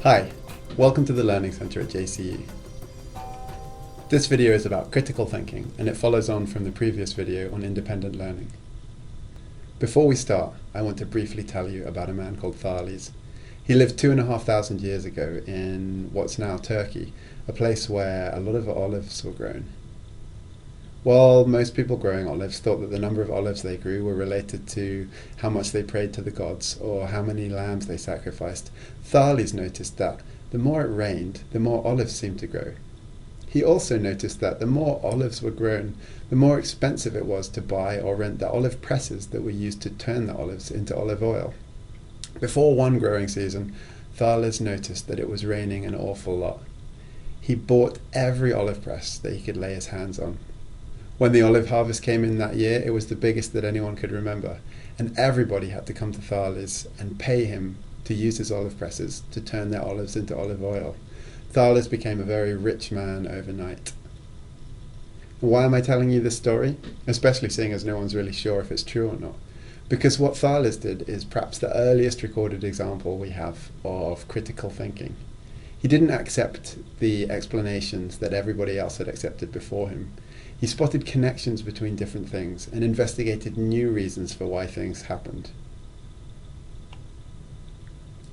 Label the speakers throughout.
Speaker 1: Hi, welcome to the Learning Centre at JCE. This video is about critical thinking and it follows on from the previous video on independent learning. Before we start, I want to briefly tell you about a man called Farleys. He lived 2,500 years ago in what's now Turkey, a place where a lot of olives were grown. Well, most people growing olives thought that the number of olives they grew were related to how much they prayed to the gods or how many lambs they sacrificed. Farleys noticed that the more it rained, the more olives seemed to grow. He also noticed that the more olives were grown, the more expensive it was to buy or rent the olive presses that were used to turn the olives into olive oil. Before one growing season, Farleys noticed that it was raining an awful lot. He bought every olive press that he could lay his hands on. When the olive harvest came in that year, it was the biggest that anyone could remember, and everybody had to come to Farleys and pay him to use his olive presses to turn their olives into olive oil. Farleys became a very rich man overnight. Why am I telling you this story? Especially seeing as no one's really sure if it's true or not. Because what Farleys did is perhaps the earliest recorded example we have of critical thinking. He didn't accept the explanations that everybody else had accepted before him. He spotted connections between different things and investigated new reasons for why things happened.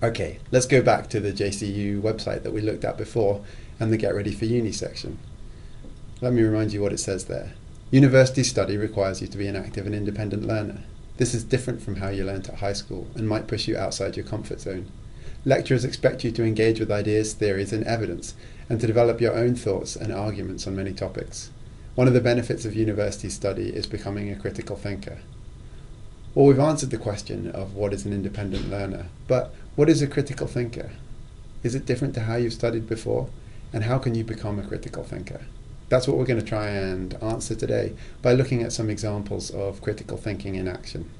Speaker 1: Okay, let's go back to the JCU website that we looked at before and the Get Ready for Uni section. Let me remind you what it says there. University study requires you to be an active and independent learner. This is different from how you learnt at high school and might push you outside your comfort zone. Lecturers expect you to engage with ideas, theories and evidence and to develop your own thoughts and arguments on many topics. One of the benefits of university study is becoming a critical thinker. Well, we've answered the question of what is an independent learner, but what is a critical thinker? Is it different to how you've studied before? And how can you become a critical thinker? That's what we're going to try and answer today by looking at some examples of critical thinking in action.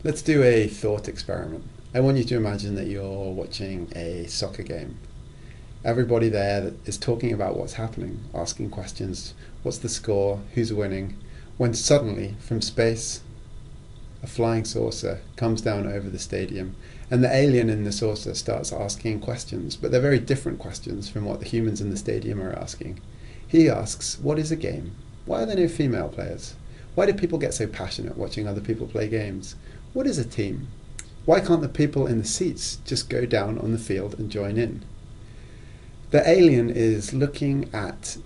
Speaker 1: Let's do a thought experiment. I want you to imagine that you're watching a soccer game. Everybody there is talking about what's happening, asking questions, what's the score, who's winning, when suddenly, from space, a flying saucer comes down over the stadium, and the alien in the saucer starts asking questions, but they're very different questions from what the humans in the stadium are asking. He asks, what is a game? Why are there no female players? Why do people get so passionate watching other people play games? What is a team? Why can't the people in the seats just go down on the field and join in? The alien is looking at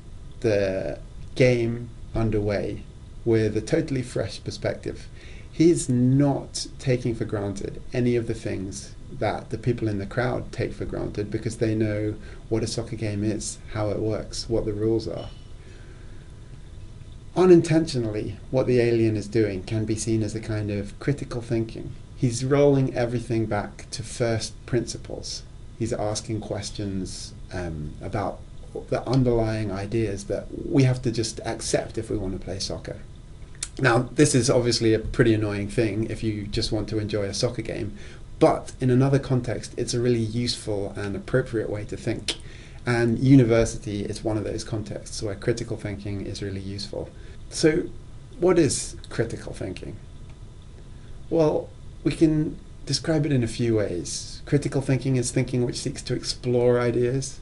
Speaker 1: the game underway with a totally fresh perspective. He's not taking for granted any of the things that the people in the crowd take for granted because they know what a soccer game is, how it works, what the rules are. Unintentionally, what the alien is doing can be seen as a kind of critical thinking. He's rolling everything back to first principles. He's asking questions about the underlying ideas that we have to just accept if we want to play soccer. Now, this is obviously a pretty annoying thing if you just want to enjoy a soccer game, but in another context, it's a really useful and appropriate way to think. And university is one of those contexts where critical thinking is really useful. So, what is critical thinking? Well, we can describe it in a few ways. Critical thinking is thinking which seeks to explore ideas.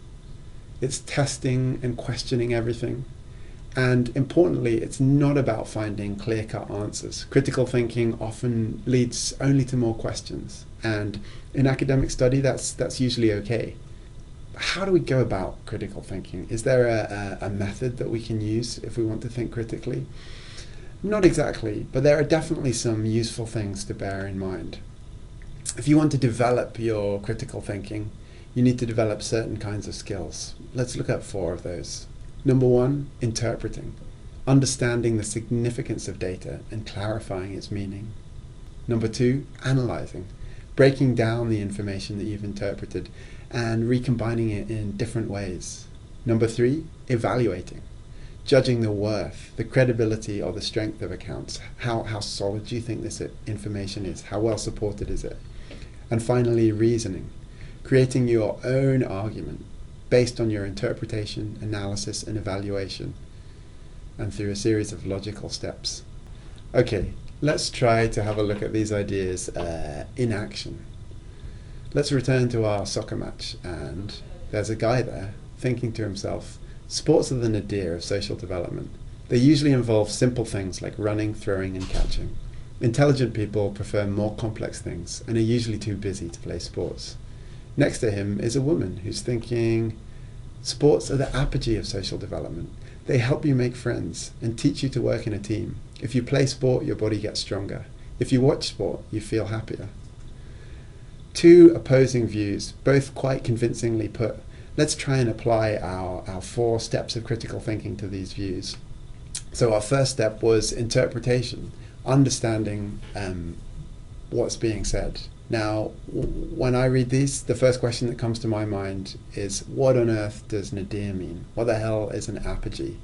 Speaker 1: It's testing and questioning everything. And importantly, it's not about finding clear-cut answers. Critical thinking often leads only to more questions. And in academic study, that's usually okay. How do we go about critical thinking? Is there a method that we can use if we want to think critically? Not exactly, but there are definitely some useful things to bear in mind. If you want to develop your critical thinking, you need to develop certain kinds of skills. Let's look at 4 of those. Number 1, interpreting, understanding the significance of data and clarifying its meaning. Number 2, analyzing, breaking down the information that you've interpreted and recombining it in different ways. Number 3, evaluating, judging the worth, the credibility or the strength of accounts. How solid do you think this information is? How well supported is it? And finally, reasoning, creating your own argument based on your interpretation, analysis and evaluation, and through a series of logical steps. Okay, let's try to have a look at these ideas in action. Let's return to our soccer match, and there's a guy there thinking to himself, sports are the nadir of social development. They usually involve simple things like running, throwing, and catching. Intelligent people prefer more complex things and are usually too busy to play sports. Next to him is a woman who's thinking, sports are the apogee of social development. They help you make friends and teach you to work in a team. If you play sport, your body gets stronger. If you watch sport, you feel happier. Two opposing views, both quite convincingly put. Let's try and apply our 4 steps of critical thinking to these views. So our first step was interpretation, understanding what's being said. Now, when I read these, the first question that comes to my mind is, what on earth does nadir mean? What the hell is an apogee?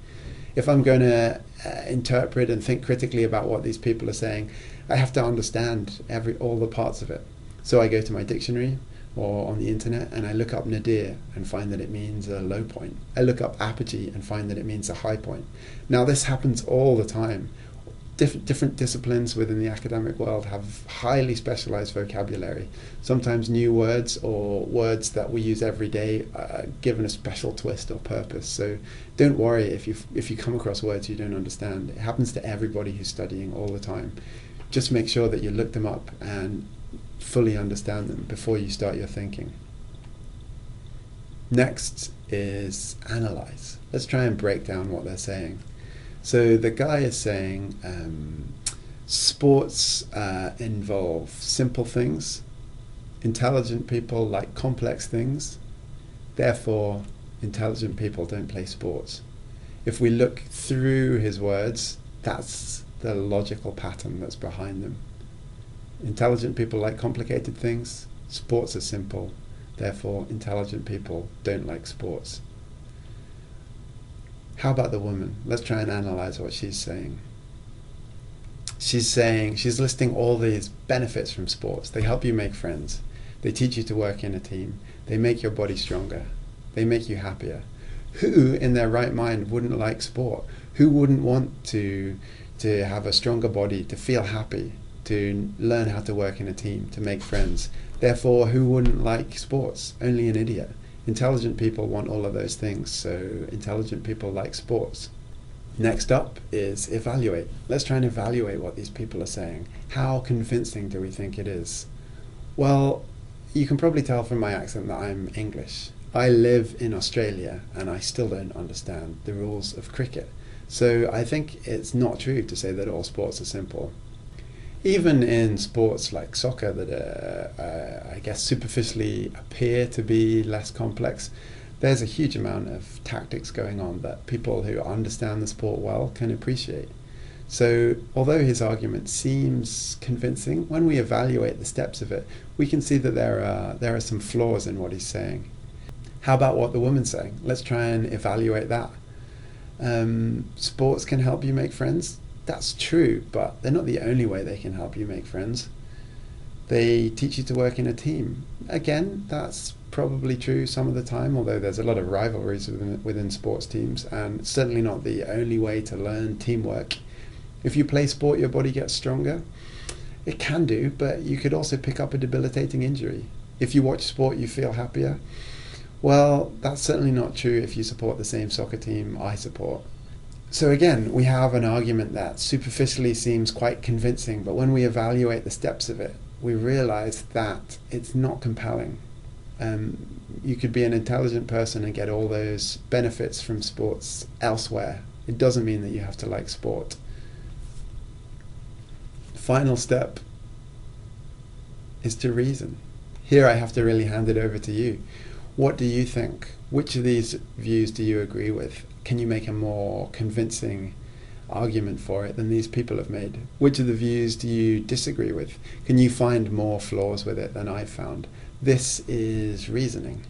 Speaker 1: If I'm going to interpret and think critically about what these people are saying, I have to understand all the parts of it. So I go to my dictionary or on the internet and I look up nadir and find that it means a low point. I look up apogee and find that it means a high point. Now this happens all the time. Different disciplines within the academic world have highly specialized vocabulary. Sometimes new words or words that we use every day are given a special twist or purpose. So don't worry if you come across words you don't understand. It happens to everybody who's studying all the time. Just make sure that you look them up and fully understand them before you start your thinking. Next is analyze. Let's try and break down what they're saying. So the guy is saying sports involve simple things. Intelligent people like complex things. Therefore, intelligent people don't play sports. If we look through his words, that's the logical pattern that's behind them. Intelligent people like complicated things. Sports are simple. Therefore, intelligent people don't like sports. How about the woman? Let's try and analyze what she's saying. She's listing all these benefits from sports. They help you make friends. They teach you to work in a team. They make your body stronger. They make you happier. Who in their right mind wouldn't like sport? Who wouldn't want to have a stronger body, to feel happy, to learn how to work in a team, to make friends? Therefore, who wouldn't like sports? Only an idiot. Intelligent people want all of those things, so intelligent people like sports. Next up is evaluate. Let's try and evaluate what these people are saying. How convincing do we think it is? Well, you can probably tell from my accent that I'm English. I live in Australia and I still don't understand the rules of cricket. So I think it's not true to say that all sports are simple. Even in sports like soccer that I guess superficially appear to be less complex, there's a huge amount of tactics going on that people who understand the sport well can appreciate. So although his argument seems convincing, when we evaluate the steps of it, we can see that there are some flaws in what he's saying. How about what the woman's saying? Let's try and evaluate that. Sports can help you make friends. That's true, but they're not the only way they can help you make friends. They teach you to work in a team. Again, that's probably true some of the time, although there's a lot of rivalries within sports teams, and it's certainly not the only way to learn teamwork. If you play sport, your body gets stronger. It can do, but you could also pick up a debilitating injury. If you watch sport, you feel happier. Well, that's certainly not true if you support the same soccer team I support. So again, we have an argument that superficially seems quite convincing, but when we evaluate the steps of it, we realize that it's not compelling. You could be an intelligent person and get all those benefits from sports elsewhere. It doesn't mean that you have to like sport. Final step is to reason. Here I have to really hand it over to you. What do you think? Which of these views do you agree with? Can you make a more convincing argument for it than these people have made? Which of the views do you disagree with? Can you find more flaws with it than I've found? This is reasoning.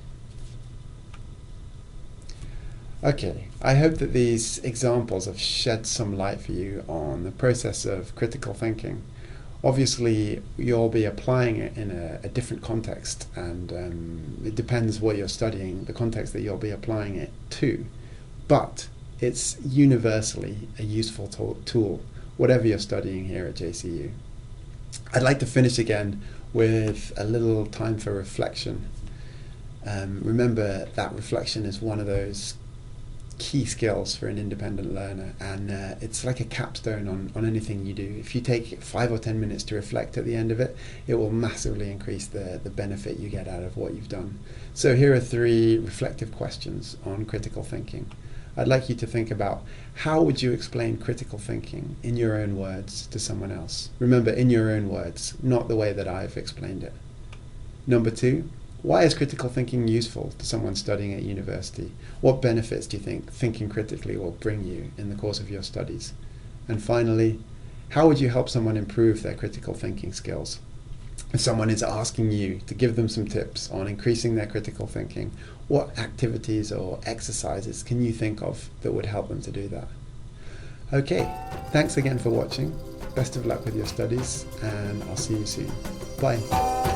Speaker 1: Okay, I hope that these examples have shed some light for you on the process of critical thinking. Obviously, you'll be applying it in a different context, and it depends what you're studying, the context that you'll be applying it to. But it's universally a useful tool, whatever you're studying here at JCU. I'd like to finish again with a little time for reflection. Remember that reflection is one of those key skills for an independent learner, and it's like a capstone on anything you do. If you take 5 or 10 minutes to reflect at the end of it, it will massively increase the benefit you get out of what you've done. So here are 3 reflective questions on critical thinking. I'd like you to think about, how would you explain critical thinking in your own words to someone else? Remember, in your own words, not the way that I've explained it. Number 2, why is critical thinking useful to someone studying at university? What benefits do you think thinking critically will bring you in the course of your studies? And finally, how would you help someone improve their critical thinking skills? If someone is asking you to give them some tips on increasing their critical thinking, what activities or exercises can you think of that would help them to do that? Okay, thanks again for watching. Best of luck with your studies, and I'll see you soon. Bye.